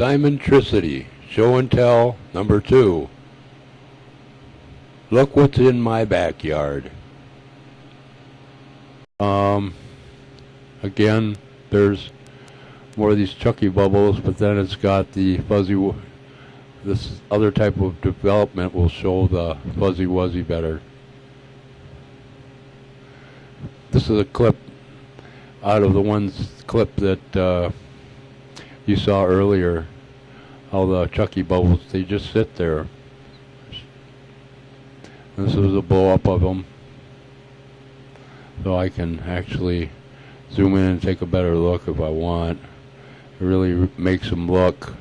Simontricity, Show and Tell, number 2. Look what's in my backyard. Again, there's more of these Chucky bubbles, but then it's got the fuzzy, this other type of development will show the fuzzy wuzzy better. This is a clip out of the clip that you saw earlier, how the Chucky bubbles, they just sit there. This is a blow up of them, so I can actually zoom in and take a better look if I want. It really makes them look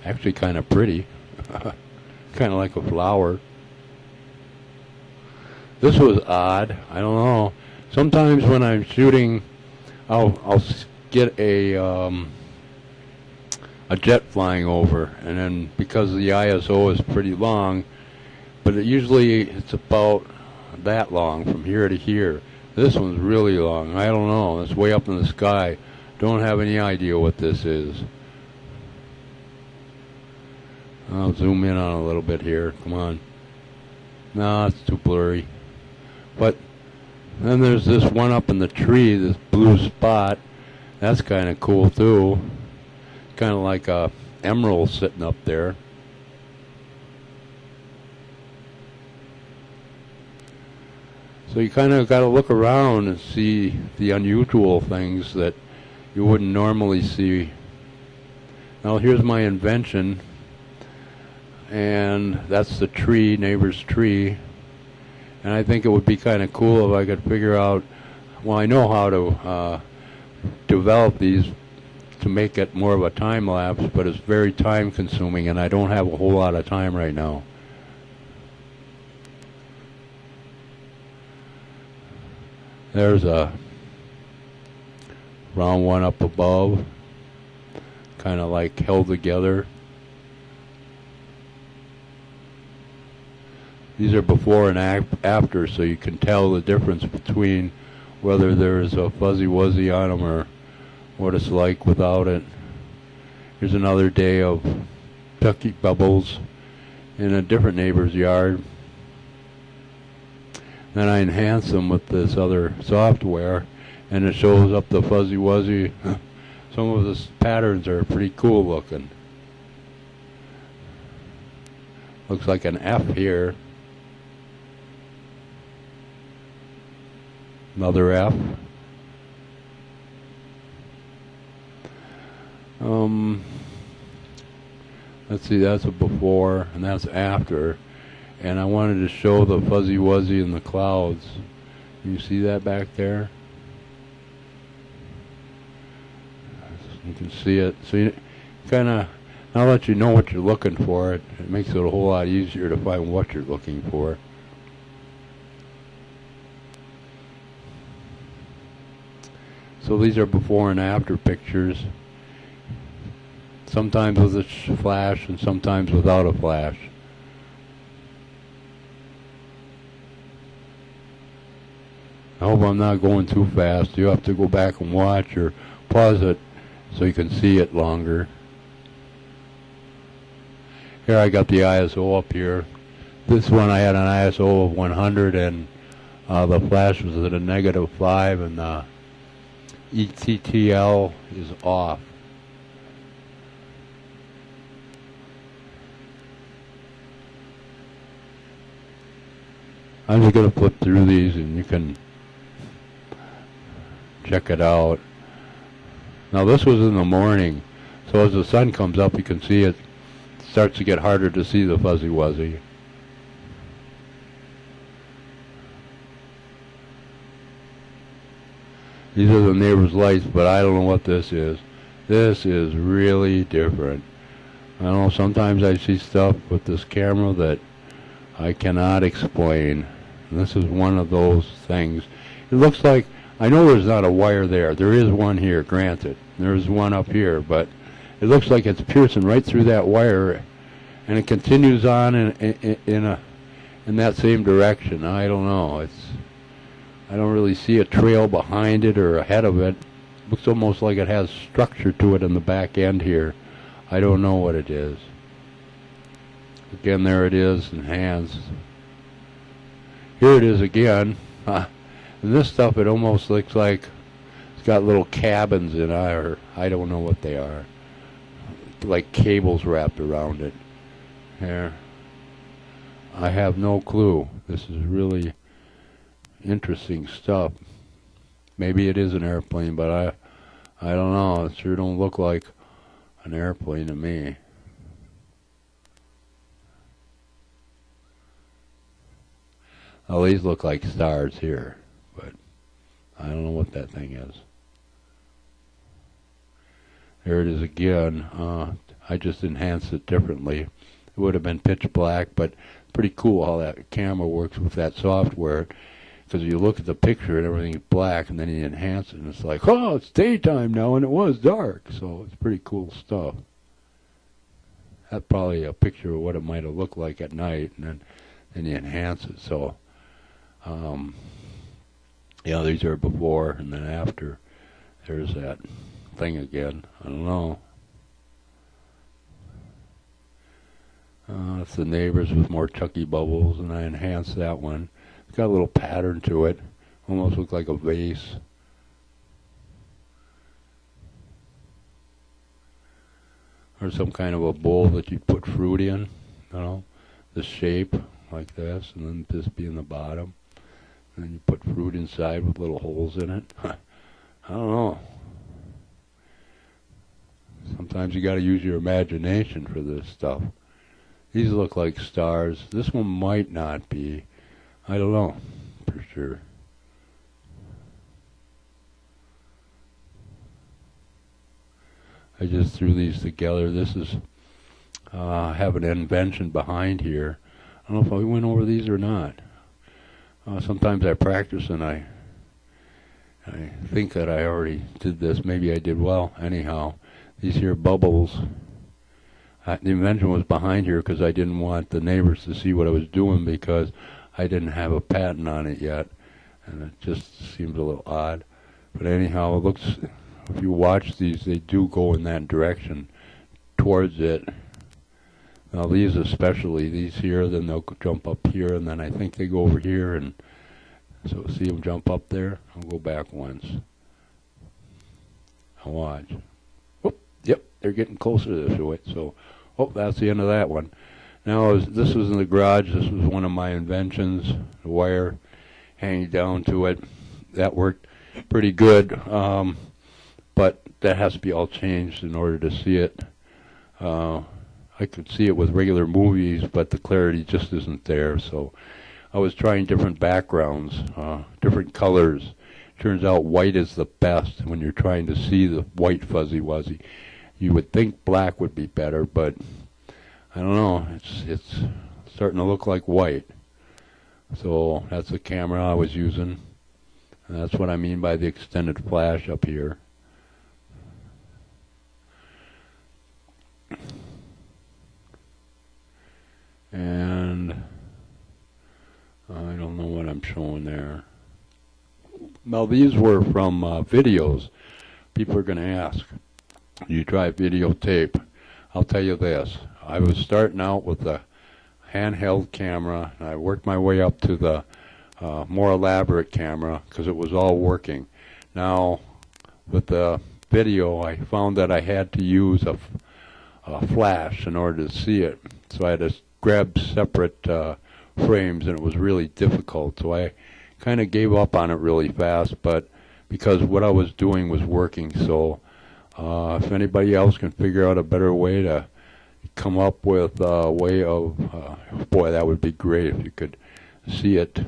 actually kind of pretty, kind of like a flower. This was odd. I don't know. Sometimes when I'm shooting, I'll get a jet flying over, and then because the ISO is pretty long, but it's about that long from here to here. This one's really long. I don't know. It's way up in the sky. Don't have any idea what this is. I'll zoom in on a little bit here. Come on. No, it's too blurry. But then there's this one up in the tree, this blue spot. That's kind of cool too. Kind of like a emerald sitting up there. So you kind of got to look around and see the unusual things that you wouldn't normally see. Now here's my invention, and that's the tree, neighbor's tree. And I think it would be kind of cool if I could figure out, well, I know how to develop these to make it more of a time lapse, but it's very time consuming and I don't have a whole lot of time right now. There's a round one up above, kind of like held together. These are before and after, so you can tell the difference between whether there's a fuzzy wuzzy on them or what it's like without it. Here's another day of Chucky bubbles in a different neighbor's yard. Then I enhance them with this other software, and it shows up the fuzzy wuzzy. Some of the patterns are pretty cool looking. Looks like an F here. Another F. Let's see, that's a before and that's after. And I wanted to show the fuzzy wuzzy in the clouds. You see that back there? You can see it. So you kind of, now that you know what you're looking for, it makes it a whole lot easier to find what you're looking for. So these are before and after pictures. Sometimes with a flash and sometimes without a flash. I hope I'm not going too fast. You have to go back and watch or pause it so you can see it longer. Here I got the ISO up here. This one I had an ISO of 100 and the flash was at a -5 and the ETTL is off. I'm just going to flip through these and you can check it out. Now this was in the morning, so as the sun comes up you can see it starts to get harder to see the fuzzy wuzzy. These are the neighbor's lights, but I don't know what this is. This is really different. I don't know, sometimes I see stuff with this camera that I cannot explain. And this is one of those things. It looks like, I know there's not a wire there. There is one here, granted. There's one up here, but it looks like it's piercing right through that wire, and it continues on in that same direction. I don't know. I don't really see a trail behind it or ahead of it. Looks almost like it has structure to it in the back end here. I don't know what it is. Again, there it is in hands. Here it is again. And this stuff, it almost looks like it's got little cabins in it, or I don't know what they are. Like cables wrapped around it. Here. I have no clue. This is really interesting stuff. Maybe it is an airplane, but I don't know. It sure don't look like an airplane to me. Well, these look like stars here, but I don't know what that thing is. There it is again. I just enhanced it differently. It would have been pitch black, but pretty cool how that camera works with that software. Because you look at the picture and everything's black, and then you enhance it, and it's like, oh, it's daytime now, and it was dark. So it's pretty cool stuff. That's probably a picture of what it might have looked like at night, and then you enhance it. So, yeah, these are before and then after. There's that thing again. I don't know. It's the neighbors with more Chucky bubbles, and I enhanced that one. It's got a little pattern to it. Almost looks like a vase. Or some kind of a bowl that you put fruit in. You know, this shape like this, and then this being the bottom. And then you put fruit inside with little holes in it. I don't know. Sometimes you got to use your imagination for this stuff. These look like stars. This one might not be. I don't know for sure. I just threw these together. This is have an invention behind here. I don't know if I went over these or not. Sometimes I practice and I think that I already did this. Maybe I did well. Anyhow, these here bubbles. The invention was behind here because I didn't want the neighbors to see what I was doing because I didn't have a patent on it yet, and it just seems a little odd. But anyhow, it looks, if you watch these, they do go in that direction towards it. Now these especially, these here, then they'll jump up here, and then I think they go over here, and so see them jump up there? I'll go back once. I'll watch. Whoop, yep, they're getting closer to it, so, oh, that's the end of that one. Now, this was in the garage. This was one of my inventions, the wire hanging down to it. That worked pretty good, but that has to be all changed in order to see it. I could see it with regular movies, but the clarity just isn't there. So I was trying different backgrounds, different colors. Turns out white is the best when you're trying to see the white fuzzy wuzzy. You would think black would be better, but I don't know, it's starting to look like white. So that's the camera I was using. And that's what I mean by the extended flash up here. And I don't know what I'm showing there. Now these were from videos. People are going to ask, do you try videotape? I'll tell you this. I was starting out with the handheld camera, and I worked my way up to the more elaborate camera because it was all working. Now, with the video, I found that I had to use a flash in order to see it. So I had to grab separate frames, and it was really difficult. So I kind of gave up on it really fast, but because what I was doing was working. So if anybody else can figure out a better way to come up with a way of, boy, that would be great if you could see it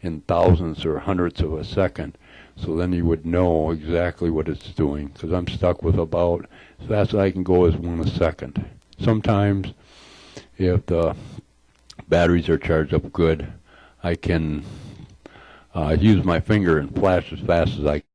in thousandths or hundredths of a second. So then you would know exactly what it's doing, because I'm stuck with about, as fast as I can go is 1 a second. Sometimes, if the batteries are charged up good, I can use my finger and flash as fast as I can.